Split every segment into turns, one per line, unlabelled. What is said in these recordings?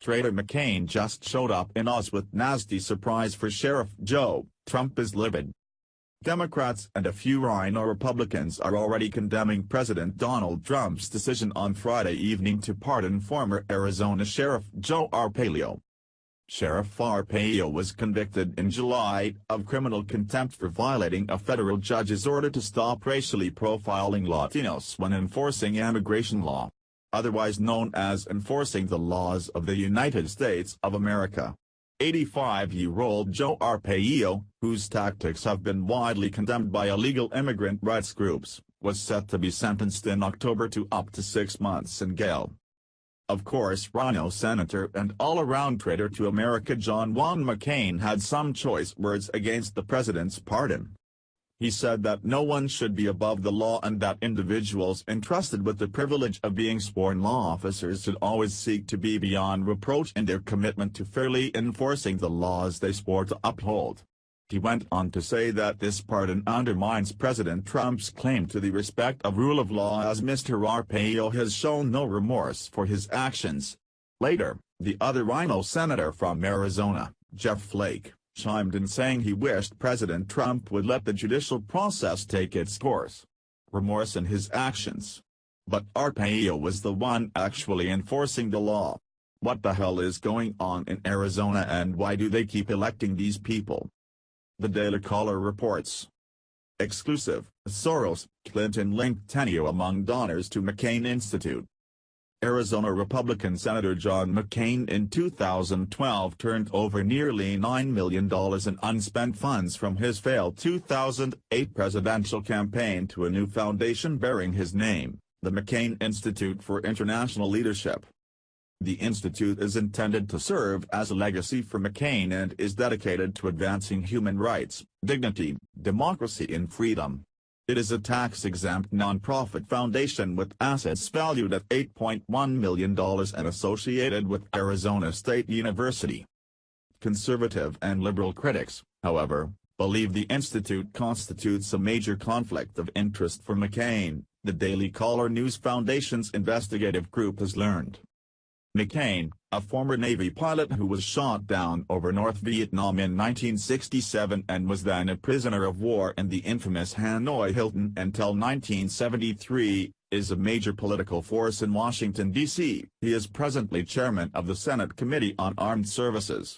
Traitor McCain just showed up in Oz with nasty surprise for Sheriff Joe. Trump is livid. Democrats and a few Rhino Republicans are already condemning President Donald Trump's decision on Friday evening to pardon former Arizona Sheriff Joe Arpaio. Sheriff Arpaio was convicted in July of criminal contempt for violating a federal judge's order to stop racially profiling Latinos when enforcing immigration law, otherwise known as enforcing the laws of the United States of America. 85-year-old Joe Arpaio, whose tactics have been widely condemned by illegal immigrant rights groups, was set to be sentenced in October to up to 6 months in jail. Of course, Rhino Senator and all-around traitor to America John McCain had some choice words against the president's pardon. He said that no one should be above the law and that individuals entrusted with the privilege of being sworn law officers should always seek to be beyond reproach in their commitment to fairly enforcing the laws they swore to uphold. He went on to say that this pardon undermines President Trump's claim to the respect of rule of law, as Mr. Arpaio has shown no remorse for his actions. Later, the other Rhino senator from Arizona, Jeff Flake, chimed in saying he wished President Trump would let the judicial process take its course. Remorse in his actions. But Arpaio was the one actually enforcing the law. What the hell is going on in Arizona, and why do they keep electing these people? The Daily Caller reports. Exclusive: Soros, Clinton linked tenure among donors to McCain Institute. Arizona Republican Senator John McCain in 2012 turned over nearly $9 million in unspent funds from his failed 2008 presidential campaign to a new foundation bearing his name, the McCain Institute for International Leadership. The institute is intended to serve as a legacy for McCain and is dedicated to advancing human rights, dignity, democracy and freedom. It is a tax-exempt nonprofit foundation with assets valued at $8.1 million and associated with Arizona State University. Conservative and liberal critics, however, believe the institute constitutes a major conflict of interest for McCain, the Daily Caller News Foundation's investigative group has learned. McCain, a former Navy pilot who was shot down over North Vietnam in 1967 and was then a prisoner of war in the infamous Hanoi Hilton until 1973, is a major political force in Washington, D.C. He is presently chairman of the Senate Committee on Armed Services.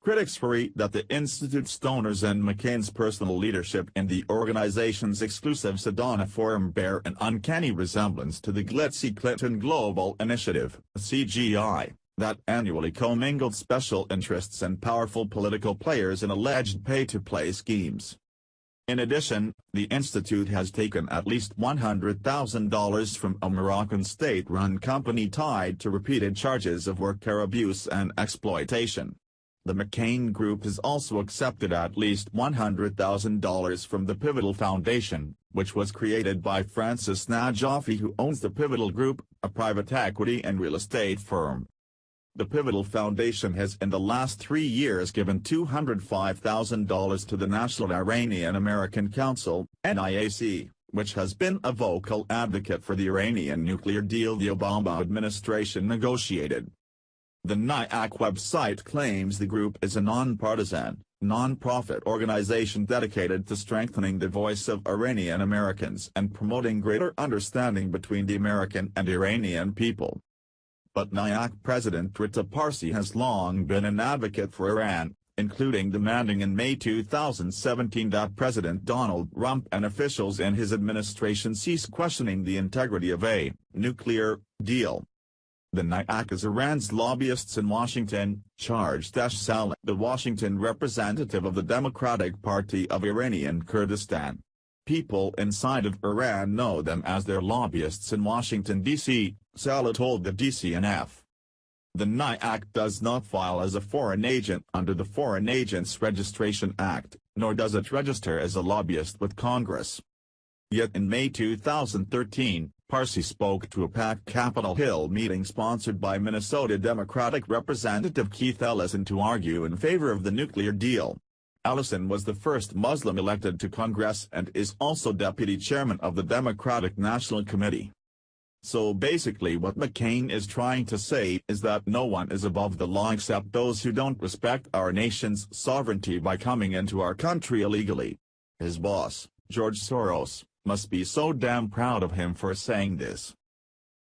Critics worry that the institute's donors and McCain's personal leadership in the organization's exclusive Sedona Forum bear an uncanny resemblance to the glitzy Clinton Global Initiative (CGI), that annually commingled special interests and powerful political players in alleged pay-to-play schemes. In addition, the institute has taken at least $100,000 from a Moroccan state-run company tied to repeated charges of worker abuse and exploitation. The McCain Group has also accepted at least $100,000 from the Pivotal Foundation, which was created by Francis Najafi, who owns the Pivotal Group, a private equity and real estate firm. The Pivotal Foundation has in the last 3 years given $205,000 to the National Iranian American Council, NIAC, which has been a vocal advocate for the Iranian nuclear deal the Obama administration negotiated. The NIAC website claims the group is a nonpartisan, non-profit organization dedicated to strengthening the voice of Iranian Americans and promoting greater understanding between the American and Iranian people. But NIAC President Rita Parsi has long been an advocate for Iran, including demanding in May 2017 that President Donald Trump and officials in his administration cease questioning the integrity of a nuclear deal. The NIAC is Iran's lobbyists in Washington, charged Saleh, the Washington representative of the Democratic Party of Iranian Kurdistan. People inside of Iran know them as their lobbyists in Washington, D.C., Saleh told the DCNF. The NIAC does not file as a foreign agent under the Foreign Agents Registration Act, nor does it register as a lobbyist with Congress. Yet in May 2013, Parsi spoke to a packed Capitol Hill meeting sponsored by Minnesota Democratic Representative Keith Ellison to argue in favor of the nuclear deal. Ellison was the first Muslim elected to Congress and is also deputy chairman of the Democratic National Committee. So basically what McCain is trying to say is that no one is above the law except those who don't respect our nation's sovereignty by coming into our country illegally. His boss, George Soros, must be so damn proud of him for saying this.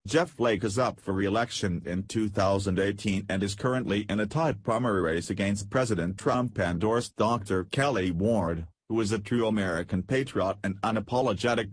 Jeff Flake is up for re-election in 2018 and is currently in a tight primary race against President Trump-endorsed Dr. Kelly Ward, who is a true American patriot and unapologetic